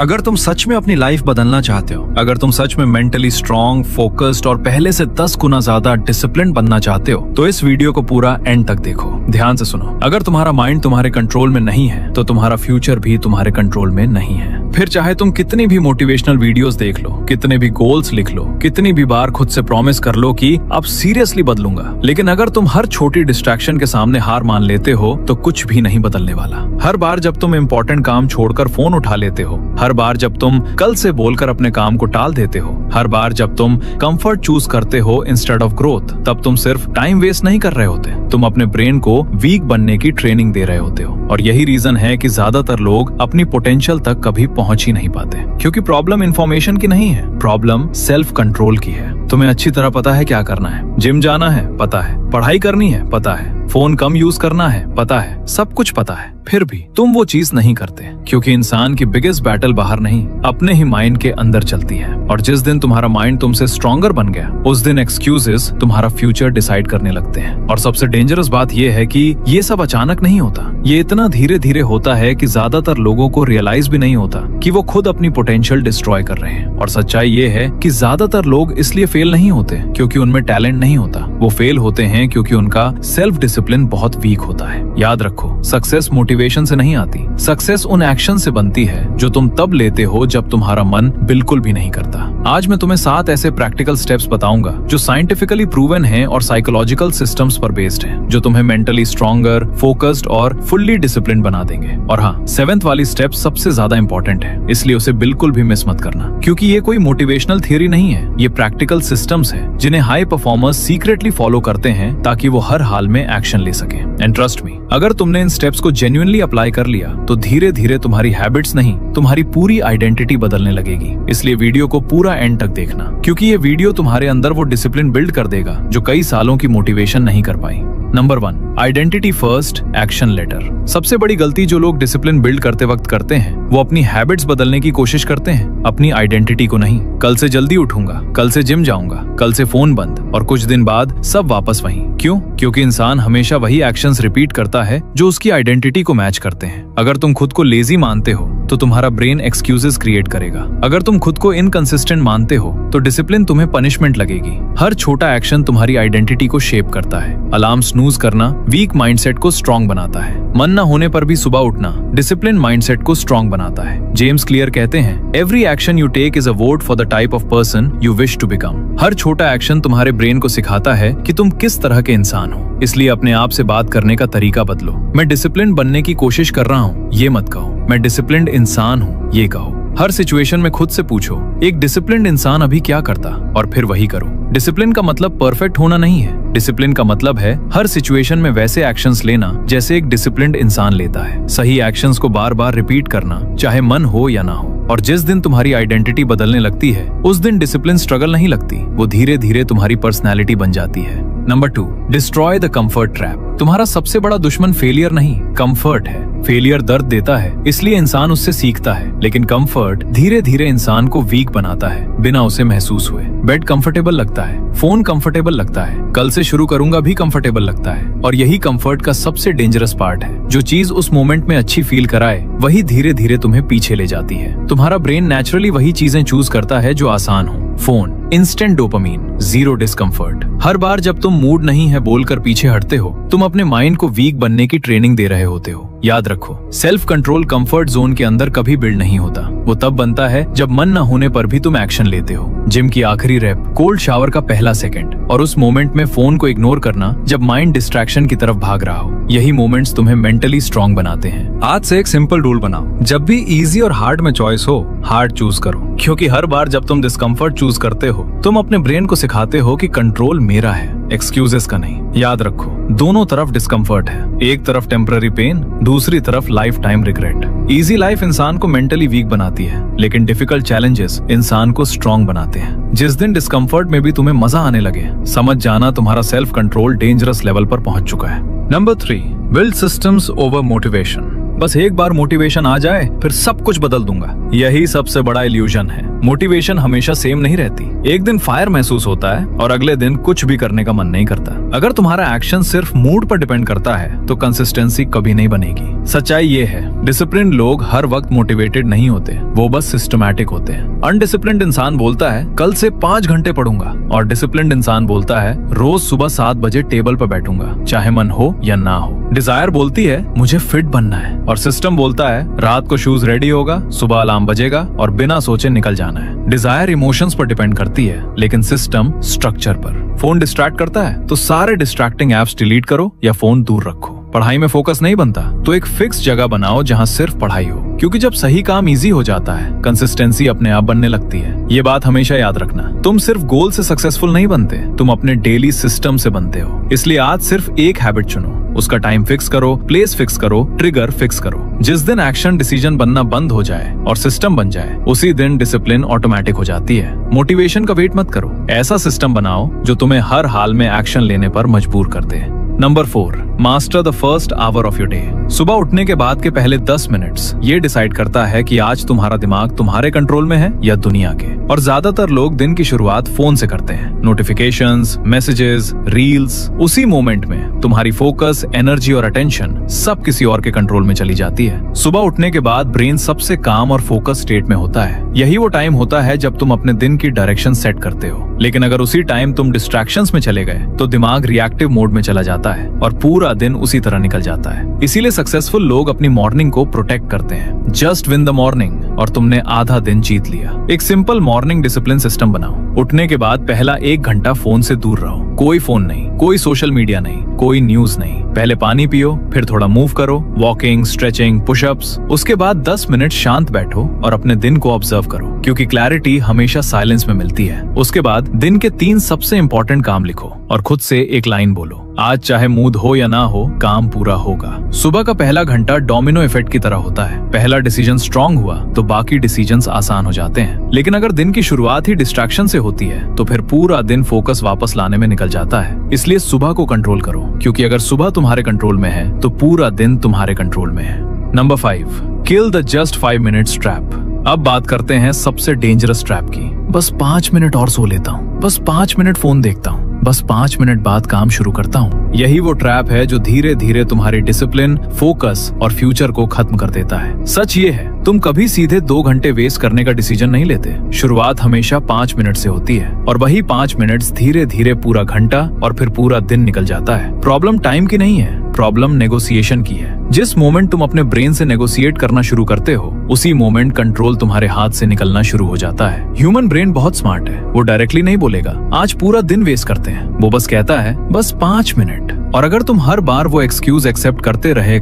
अगर तुम सच में अपनी लाइफ बदलना चाहते हो, अगर तुम सच में मेंटली स्ट्रांग, फोकस्ड और पहले से 10 गुना ज्यादा डिसिप्लिन बनना चाहते हो, तो इस वीडियो को पूरा एंड तक देखो, ध्यान से सुनो। अगर तुम्हारा माइंड तुम्हारे कंट्रोल में नहीं है तो तुम्हारा फ्यूचर भी तुम्हारे कंट्रोल में नहीं है। फिर चाहे तुम कितनी भी मोटिवेशनल वीडियोस देख लो, कितने भी गोल्स लिख लो, कितनी भी बार खुद से प्रॉमिस कर लो कि अब सीरियसली बदलूंगा, लेकिन अगर तुम हर छोटी डिस्ट्रैक्शन के सामने हार मान लेते हो तो कुछ भी नहीं बदलने वाला। हर बार जब तुम इम्पोर्टेंट काम छोड़कर फोन उठा लेते हो, हर बार जब तुम कल से बोलकर अपने काम को टाल देते हो, हर बार जब तुम कंफर्ट चूज करते हो इंस्टेड ऑफ ग्रोथ, तब तुम सिर्फ टाइम वेस्ट नहीं कर रहे होते, तुम अपने ब्रेन को वीक बनने की ट्रेनिंग दे रहे होते हो। और यही रीजन है कि ज्यादातर लोग अपनी पोटेंशियल तक कभी पहुंच ही नहीं पाते, क्योंकि प्रॉब्लम इंफॉर्मेशन की नहीं है, प्रॉब्लम सेल्फ कंट्रोल की है। तुम्हें अच्छी तरह पता है क्या करना है, जिम जाना है पता है, पढ़ाई करनी है पता है, फोन कम यूज करना है पता है, सब कुछ पता है, फिर भी तुम वो चीज नहीं करते, क्योंकि इंसान की बिगेस्ट बैटल बाहर नहीं, अपने ही माइंड के अंदर चलती है। और जिस दिन तुम्हारा माइंड तुमसे स्ट्रॉन्गर बन गया, उस दिन एक्सक्यूजेस तुम्हारा फ्यूचर डिसाइड करने लगते हैं। और सबसे डेंजरस बात यह है कि ये सब अचानक नहीं होता, ये इतना धीरे धीरे होता है कि ज्यादातर लोगों को रियलाइज भी नहीं होता कि वो खुद अपनी पोटेंशियल डिस्ट्रॉय कर रहे हैं। और सच्चाई ये है कि ज्यादातर लोग इसलिए फेल नहीं होते क्योंकि उनमें टैलेंट नहीं होता, वो फेल होते हैं क्योंकि उनका सेल्फ डिसिप्लिन बहुत वीक होता है। याद रखो, सक्सेस मोटिवेशन से नहीं आती, सक्सेस उन एक्शन से बनती है जो तुम तब लेते हो जब तुम्हारा मन बिल्कुल भी नहीं करता। आज मैं तुम्हें 7 ऐसे प्रैक्टिकल स्टेप्स बताऊंगा जो साइंटिफिकली प्रूवन हैं और साइकोलॉजिकल सिस्टम्स पर बेस्ड हैं, जो तुम्हें मेंटली स्ट्रॉन्गर, फोकस्ड और फुल्ली डिसिप्लिन बना देंगे। और हाँ, 7th वाली स्टेप सबसे ज्यादा इंपॉर्टेंट है, इसलिए उसे बिल्कुल भी मिस मत करना, क्योंकि ये कोई मोटिवेशनल थियरी नहीं है, ये प्रैक्टिकल सिस्टम्स है जिन्हें हाई परफॉर्मर्स सीक्रेटली फॉलो करते हैं ताकि वो हर हाल में एक्शन ले सके। एंड ट्रस्ट मी, अगर तुमने इन स्टेप्स को जेन्युइनली अप्लाई कर लिया तो धीरे धीरे तुम्हारी हैबिट्स नहीं, तुम्हारी पूरी आइडेंटिटी बदलने लगेगी। इसलिए वीडियो को पूरा एंड तक देखना, क्योंकि ये वीडियो तुम्हारे अंदर वो डिसिप्लिन बिल्ड कर देगा जो कई सालों की मोटिवेशन नहीं कर पाई। Number 1, identity first, action later. सबसे बड़ी गलती जो लोग डिसिप्लिन बिल्ड करते वक्त करते हैं, वो अपनी हैबिट्स बदलने की कोशिश करते हैं, अपनी आइडेंटिटी को नहीं। कल से जल्दी उठूंगा, कल से जिम जाऊंगा, कल से फोन बंद, और कुछ दिन बाद सब वापस वहीं। क्यों? क्योंकि इंसान हमेशा वही एक्शंस रिपीट करता है जो उसकी आइडेंटिटी को मैच करते हैं। अगर तुम खुद को लेजी मानते हो तो तुम्हारा ब्रेन एक्सक्यूजेस क्रिएट करेगा। अगर तुम खुद को इनकंसिस्टेंट मानते हो तो डिसिप्लिन तुम्हें पनिशमेंट लगेगी। हर छोटा एक्शन तुम्हारी आइडेंटिटी को शेप करता है। अलार्म स्नूज करना वीक माइंडसेट को स्ट्रॉन्ग बनाता है। मन न होने पर भी सुबह उठना डिसिप्लिन माइंडसेट को स्ट्रॉन्ग बनाता है। जेम्स क्लियर कहते हैं, every action you take is a vote for the type of person you wish to become. हर छोटा एक्शन तुम्हारे ब्रेन को सिखाता है कि तुम किस तरह के इंसान हो। इसलिए अपने आप से बात करने का तरीका बदलो। मैं डिसिप्लिन बनने की कोशिश कर रहा हूँ, ये मत कहो। मैं डिसिप्लिन्ड इंसान हूँ, ये कहो। हर सिचुएशन में खुद से पूछो, एक डिसिप्लिन्ड इंसान अभी क्या करता, और फिर वही करो। डिसिप्लिन का मतलब परफेक्ट होना नहीं है, डिसिप्लिन का मतलब है हर सिचुएशन में वैसे एक्शंस लेना जैसे एक डिसिप्लिन्ड इंसान लेता है। सही एक्शंस को बार बार रिपीट करना, चाहे मन हो या ना हो। और जिस दिन तुम्हारी आइडेंटिटी बदलने लगती है, उस दिन डिसिप्लिन स्ट्रगल नहीं लगती, वो धीरे धीरे तुम्हारी पर्सनैलिटी बन जाती है। Number 2, destroy the comfort trap. तुम्हारा सबसे बड़ा दुश्मन फेलियर नहीं, कंफर्ट है। फेलियर दर्द देता है, इसलिए इंसान उससे सीखता है, लेकिन कंफर्ट धीरे धीरे इंसान को वीक बनाता है बिना उसे महसूस हुए। बेड कंफर्टेबल लगता है, फोन कंफर्टेबल लगता है, कल से शुरू करूंगा भी कंफर्टेबल लगता है, और यही कंफर्ट का सबसे डेंजरस पार्ट है। जो चीज उस मोमेंट में अच्छी फील कराए, वही धीरे धीरे तुम्हें पीछे ले जाती है। तुम्हारा ब्रेन नेचुरली वही चीजें चूज करता है जो आसान हो। Phone, instant dopamine, zero discomfort. हर बार जब तुम मूड नहीं है बोलकर पीछे हटते हो, तुम अपने माइंड को वीक बनने की ट्रेनिंग दे रहे होते हो। याद रखो, सेल्फ कंट्रोल कंफर्ट जोन के अंदर कभी बिल्ड नहीं होता, वो तब बनता है जब मन न होने पर भी तुम एक्शन लेते हो। जिम की आखिरी रैप, कोल्ड शावर का पहला सेकंड, और उस मोमेंट में फोन को इग्नोर करना जब माइंड डिस्ट्रैक्शन की तरफ भाग रहा हो। यही मोमेंट्स तुम्हें मेंटली स्ट्रॉन्ग बनाते हैं। आज से एक सिंपल रूल बनाओ, जब भी इजी और हार्ड में चॉइस हो, हार्ड चूज करो, क्योंकि हर बार जब तुम डिस्कम्फर्ट चूज करते हो, तुम अपने ब्रेन को सिखाते हो कि कंट्रोल मेरा है, एक्सक्यूजेस का नहीं। याद रखो, दोनों तरफ डिस्कम्फर्ट है, एक तरफ टेम्पररी पेन, दूसरी तरफ life time regret. Easy life इंसान को मेंटली वीक बनाती है, लेकिन डिफिकल्ट चैलेंजेस इंसान को स्ट्रॉन्ग बनाते हैं। जिस दिन डिस्कम्फर्ट में भी तुम्हें मजा आने लगे, समझ जाना तुम्हारा सेल्फ कंट्रोल डेंजरस लेवल पर पहुंच चुका है। Number 3, build systems over motivation. बस एक बार मोटिवेशन आ जाए फिर सब कुछ बदल दूंगा, यही सबसे बड़ा इल्यूजन है। मोटिवेशन हमेशा सेम नहीं रहती। एक दिन फायर महसूस होता है और अगले दिन कुछ भी करने का मन नहीं करता। अगर तुम्हारा एक्शन सिर्फ मूड पर डिपेंड करता है तो कंसिस्टेंसी कभी नहीं बनेगी। सच्चाई ये है, डिसिप्लिन लोग हर वक्त मोटिवेटेड नहीं होते, वो बस सिस्टमैटिक होते हैं। अनडिसिप्लिन्ड इंसान बोलता है कल से 5 घंटे पढ़ूंगा, और डिसिप्लिन्ड इंसान बोलता है रोज सुबह 7 बजे टेबल पर बैठूंगा, चाहे मन हो या ना हो। डिजायर बोलती है मुझे फिट बनना है, और सिस्टम बोलता है रात को शूज रेडी होगा, सुबह अलार्म बजेगा और बिना सोचे निकल जाना है। डिजायर इमोशंस पर डिपेंड करती है, लेकिन सिस्टम स्ट्रक्चर पर। फोन डिस्ट्रैक्ट करता है तो सारे डिस्ट्रैक्टिंग एप्स डिलीट करो या फोन दूर रखो। पढ़ाई में फोकस नहीं बनता तो एक फिक्स जगह बनाओ जहां सिर्फ पढ़ाई हो, क्योंकि जब सही काम इजी हो जाता है कंसिस्टेंसी अपने आप बनने लगती है। ये बात हमेशा याद रखना, तुम सिर्फ गोल से सक्सेसफुल नहीं बनते, तुम अपने डेली सिस्टम से बनते हो। इसलिए आज सिर्फ एक हैबिट चुनो, उसका टाइम फिक्स करो, प्लेस फिक्स करो, ट्रिगर फिक्स करो। जिस दिन एक्शन डिसीजन बनना बंद हो जाए और सिस्टम बन जाए, उसी दिन डिसिप्लिन ऑटोमेटिक हो जाती है। मोटिवेशन का वेट मत करो, ऐसा सिस्टम बनाओ जो तुम्हें हर हाल में एक्शन लेने पर मजबूर कर दे। Number 4, master the first hour of your day. सुबह उठने के बाद के पहले 10 मिनट्स ये डिसाइड करता है कि आज तुम्हारा दिमाग तुम्हारे कंट्रोल में है या दुनिया के। और ज्यादातर लोग दिन की शुरुआत फोन से करते हैं, नोटिफिकेशंस, मैसेजेस, रील्स। उसी मोमेंट में तुम्हारी फोकस, एनर्जी और अटेंशन सब किसी और के कंट्रोल में चली जाती है। सुबह उठने के बाद ब्रेन सबसे काम और फोकस स्टेट में होता है। यही वो टाइम होता है जब तुम अपने दिन की डायरेक्शन सेट करते हो। लेकिन अगर उसी टाइम तुम डिस्ट्रैक्शंस में चले गए तो दिमाग रिएक्टिव मोड में चला जाता है और पूरा दिन उसी तरह निकल जाता है। इसीलिए सक्सेसफुल लोग अपनी मॉर्निंग को प्रोटेक्ट करते हैं। जस्ट विन द मॉर्निंग और तुमने आधा दिन जीत लिया। एक सिंपल मॉर्निंग डिसिप्लिन सिस्टम बनाओ। उठने के बाद पहला 1 घंटा फोन से दूर रहो। कोई फोन नहीं, कोई सोशल मीडिया नहीं, कोई न्यूज नहीं। पहले पानी पियो, फिर थोड़ा मूव करो, वॉकिंग, स्ट्रेचिंग, पुशअप्स। उसके बाद 10 मिनट शांत बैठो और अपने दिन को ऑब्जर्व करो, क्योंकि क्लैरिटी हमेशा साइलेंस में मिलती है। उसके बाद दिन के 3 सबसे इंपॉर्टेंट काम लिखो और खुद से एक लाइन बोलो, आज चाहे मूड हो या ना हो, काम पूरा होगा। सुबह का पहला घंटा डोमिनो इफेक्ट की तरह होता है। पहला डिसीजन स्ट्रांग हुआ तो बाकी डिसीजंस आसान हो जाते हैं। लेकिन अगर दिन की शुरुआत ही डिस्ट्रैक्शन से होती है तो फिर पूरा दिन फोकस वापस लाने में निकल जाता है। इसलिए सुबह को कंट्रोल करो, क्योंकि अगर सुबह तुम्हारे कंट्रोल में है तो पूरा दिन तुम्हारे कंट्रोल में है। Number 5, kill the just 5 minutes trap. अब बात करते हैं सबसे डेंजरस ट्रैप की। बस 5 मिनट और सो लेता हूँ, बस 5 मिनट फोन देखता हूँ, बस 5 मिनट बाद काम शुरू करता हूँ। यही वो ट्रैप है जो धीरे धीरे तुम्हारी डिसिप्लिन, फोकस और फ्यूचर को खत्म कर देता है। सच ये है, तुम कभी सीधे 2 घंटे वेस्ट करने का डिसीजन नहीं लेते। शुरुआत हमेशा 5 मिनट से होती है और वही 5 मिनट धीरे धीरे पूरा घंटा और फिर पूरा दिन निकल जाता है। प्रॉब्लम टाइम की नहीं है, प्रॉब्लम नेगोशिएशन की है। जिस मोमेंट तुम अपने ब्रेन से नेगोशिएट करना शुरू करते हो, उसी मोमेंट कंट्रोल तुम्हारे हाथ से निकलना शुरू हो जाता है। ह्यूमन ब्रेन बहुत स्मार्ट है, वो डायरेक्टली नहीं बोलेगा आज पूरा दिन वेस्ट करते हैं, वो बस कहता है बस 5 मिनट। और अगर तुम हर बार वो एक्सक्यूज एक्सेप्ट करते रहे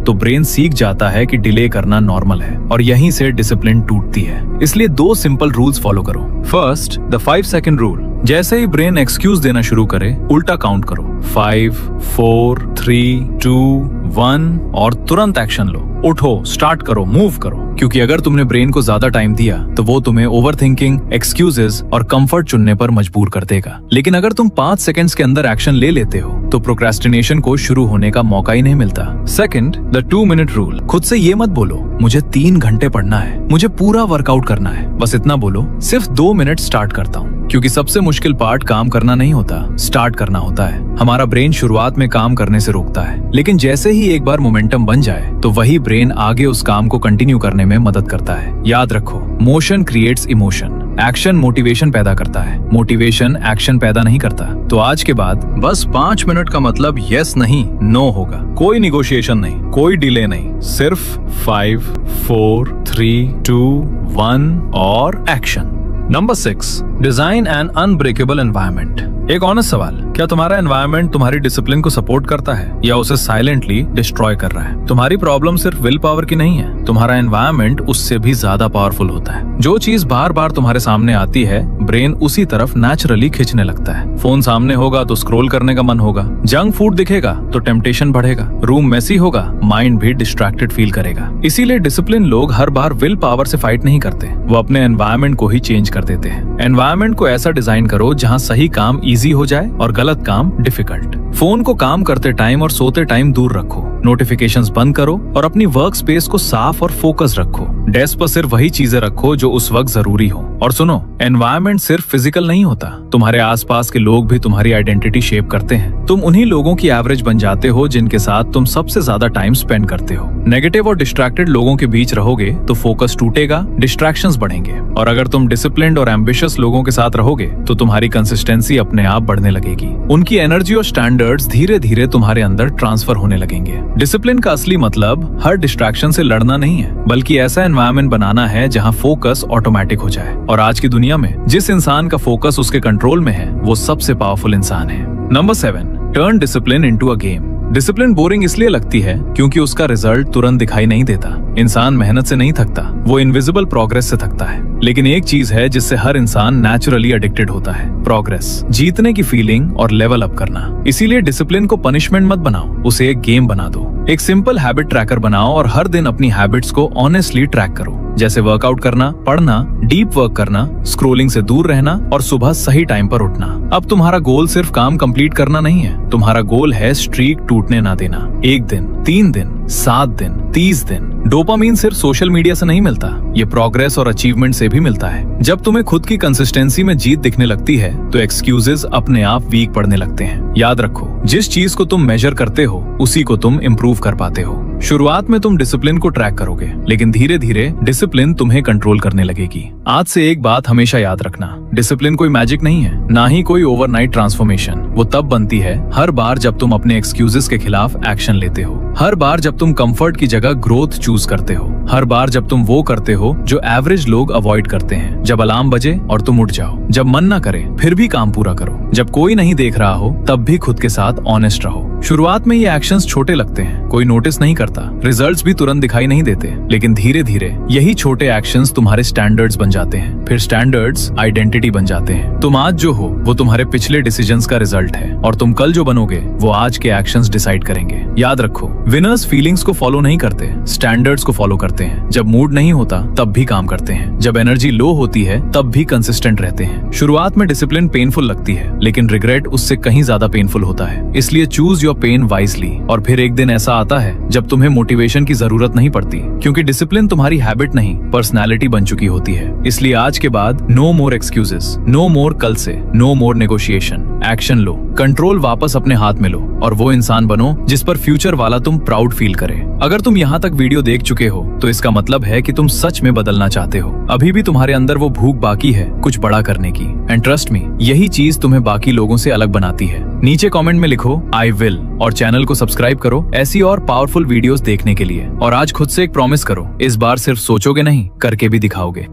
तो ब्रेन सीख जाता है कि डिले करना नॉर्मल है और यहीं से डिसिप्लिन टूटती है। इसलिए 2 सिंपल रूल्स फॉलो करो। First, the 5 second rule. जैसे ही ब्रेन एक्सक्यूज देना शुरू करे, उल्टा काउंट करो, 5, 4, 3, 2, 1 और तुरंत एक्शन लो। उठो, स्टार्ट करो, मूव करो, क्योंकि अगर तुमने ब्रेन को ज्यादा टाइम दिया तो वो तुम्हें ओवरथिंकिंग, एक्सक्यूजेस और कंफर्ट चुनने पर मजबूर कर देगा। लेकिन अगर तुम 5 सेकंड्स के अंदर एक्शन ले लेते हो तो प्रोक्रेस्टिनेशन को शुरू होने का मौका ही नहीं मिलता। Second, the 2 minute rule. खुद से ये मत बोलो मुझे 3 घंटे पढ़ना है, मुझे पूरा वर्कआउट करना है। बस इतना बोलो, सिर्फ 2 मिनट स्टार्ट करता हूँ। क्योंकि सबसे मुश्किल पार्ट काम करना नहीं होता, स्टार्ट करना होता है। हमारा ब्रेन शुरुआत में काम करने से रोकता है, लेकिन जैसे ही एक बार मोमेंटम बन जाए तो वही ब्रेन आगे उस काम को कंटिन्यू करने में मदद करता है। याद रखो, motion creates emotion, action motivation पैदा करता है, मोटिवेशन एक्शन पैदा नहीं करता। तो आज के बाद बस 5 मिनट का मतलब यस नहीं, नो होगा। कोई निगोशिएशन नहीं, कोई डिले नहीं, सिर्फ 5, 4, 3, 2, 1 और action. Number 6, design N unbreakable environment. एक ऑनेस्ट सवाल, क्या तुम्हारा एनवायरनमेंट तुम्हारी डिसिप्लिन को सपोर्ट करता है या उसे साइलेंटली डिस्ट्रॉय कर रहा है? तुम्हारी प्रॉब्लम सिर्फ विल पावर की नहीं है, तुम्हारा एनवायरनमेंट उससे भी ज्यादा पावरफुल होता है। जो चीज बार बार तुम्हारे सामने आती है, ब्रेन उसी तरफ नेचुरली खींचने लगता है। फोन सामने होगा तो स्क्रॉल करने का मन होगा, जंक फूड दिखेगा तो टेम्पटेशन बढ़ेगा, रूम मेसी होगा, माइंड भी डिस्ट्रैक्टेड फील करेगा। इसीलिए डिसिप्लिन लोग हर बार विल पावर से फाइट नहीं करते, वो अपने एनवायरनमेंट को ही चेंज कर देते हैं। एनवायरनमेंट को ऐसा डिजाइन करो जहाँ सही काम इजी इजी हो जाए और गलत काम डिफिकल्ट। फोन को काम करते टाइम और सोते टाइम दूर रखो, नोटिफिकेशंस बंद करो और अपनी वर्क स्पेस को साफ और फोकस रखो। डेस्क पर सिर्फ वही चीजें रखो जो उस वक्त जरूरी हो। और सुनो, एनवायरनमेंट सिर्फ फिजिकल नहीं होता, तुम्हारे आसपास के लोग भी तुम्हारी आइडेंटिटी शेप करते हैं। तुम उन्हीं लोगों की एवरेज बन जाते हो जिनके साथ तुम सबसे ज्यादा टाइम स्पेंड करते हो। नेगेटिव और डिस्ट्रैक्टेड लोगों के बीच रहोगे तो फोकस टूटेगा, डिस्ट्रैक्शंस बढ़ेंगे। और अगर तुम डिसिप्लिन्ड और एम्बिशियस लोगों के साथ रहोगे तो तुम्हारी कंसिस्टेंसी अपने आप बढ़ने लगेगी। उनकी एनर्जी और स्टैंडर्ड्स धीरे धीरे तुम्हारे अंदर ट्रांसफर होने लगेंगे। डिसिप्लिन का असली मतलब हर डिस्ट्रैक्शन से लड़ना नहीं है, बल्कि ऐसा एनवायरनमेंट बनाना है जहां फोकस ऑटोमेटिक हो जाए। और आज की दुनिया में जिस इंसान का फोकस उसके कंट्रोल में है वो सबसे पावरफुल इंसान है। Number 7, turn discipline into a game. Discipline boring इसलिए लगती है क्योंकि उसका रिजल्ट तुरंत दिखाई नहीं देता। इंसान मेहनत से नहीं थकता, वो इनविजिबल प्रोग्रेस से थकता है। लेकिन एक चीज है जिससे हर इंसान नेचुरली एडिक्टेड होता है, प्रोग्रेस, जीतने की फीलिंग और लेवल अप करना। इसीलिए डिसिप्लिन को पनिशमेंट मत बनाओ, उसे एक गेम बना दो। एक सिंपल हैबिट ट्रैकर बनाओ और हर दिन अपनी हैबिट्स को ऑनेस्टली ट्रैक करो, जैसे वर्कआउट करना, पढ़ना, डीप वर्क करना, स्क्रोलिंग से दूर रहना और सुबह सही टाइम पर उठना। अब तुम्हारा गोल सिर्फ काम कंप्लीट करना नहीं है, तुम्हारा गोल है स्ट्रीक टूटने ना देना। 1 दिन, 3 दिन, 7 दिन, 30 दिन। डोपामीन सिर्फ सोशल मीडिया से नहीं मिलता, ये प्रोग्रेस और अचीवमेंट से भी मिलता है। जब तुम्हें खुद की कंसिस्टेंसी में जीत दिखने लगती है तो एक्सक्यूजेस अपने आप वीक पड़ने लगते हैं। याद रखो, जिस चीज को तुम मेजर करते हो उसी को तुम इम्प्रूव कर पाते हो। शुरुआत में तुम डिसिप्लिन को ट्रैक करोगे, लेकिन धीरे धीरे डिसिप्लिन तुम्हें कंट्रोल करने लगेगी। आज से एक बात हमेशा याद रखना, डिसिप्लिन कोई मैजिक नहीं है, ना ही कोई ओवरनाइट ट्रांसफॉर्मेशन। वो तब बनती है हर बार जब तुम अपने एक्सक्यूजेस के खिलाफ एक्शन लेते हो, हर बार जब तुम कंफर्ट की जगह ग्रोथ चूज करते हो, हर बार जब तुम वो करते हो जो एवरेज लोग अवॉइड करते हैं। जब अलार्म बजे और तुम उठ जाओ, जब मन ना करे फिर भी काम पूरा करो, जब कोई नहीं देख रहा हो तब भी खुद के साथ ऑनेस्ट रहो। शुरुआत में ये एक्शंस छोटे लगते हैं, कोई नोटिस नहीं करता, रिजल्ट्स भी तुरंत दिखाई नहीं देते, लेकिन धीरे धीरे यही छोटे एक्शंस तुम्हारे स्टैंडर्ड्स बन जाते हैं, फिर स्टैंडर्ड्स आइडेंटिटी बन जाते हैं। तुम आज जो हो वो तुम्हारे पिछले डिसीजंस का रिजल्ट है और तुम कल जो बनोगे वो आज के एक्शंस डिसाइड करेंगे। याद रखो, विनर्स फीलिंग्स को फॉलो नहीं करते, स्टैंडर्ड्स को फॉलो करते हैं। जब मूड नहीं होता तब भी काम करते हैं, जब एनर्जी लो होती है तब भी कंसिस्टेंट रहते हैं। शुरुआत में डिसिप्लिन पेनफुल लगती है, लेकिन रिग्रेट उससे कहीं ज्यादा पेनफुल होता है। इसलिए चूज योर पेन वाइजली। और फिर एक दिन ऐसा आता है जब तुम्हें मोटिवेशन की जरूरत नहीं पड़ती, क्योंकि डिसिप्लिन तुम्हारी हैबिट नहीं पर्सनैलिटी बन चुकी होती है। इसलिए आज के बाद नो मोर एक्सक्यूजेस, नो मोर कल से, नो मोर नेगोशिएशन। एक्शन लो, कंट्रोल वापस अपने हाथ में लो और वो इंसान बनो जिस पर फ्यूचर वाला तुम प्राउड फील करे। अगर तुम यहाँ तक वीडियो देख चुके हो तो इसका मतलब है कि तुम सच में बदलना चाहते हो। अभी भी तुम्हारे अंदर वो भूख बाकी है कुछ बड़ा करने की। एंड ट्रस्ट मी, यही चीज तुम्हें बाकी लोगों से अलग बनाती है। नीचे कमेंट में लिखो आई विल और चैनल को सब्सक्राइब करो ऐसी और पावरफुल वीडियोस देखने के लिए। और आज खुद से एक प्रॉमिस करो, इस बार सिर्फ सोचोगे नहीं, करके भी दिखाओगे।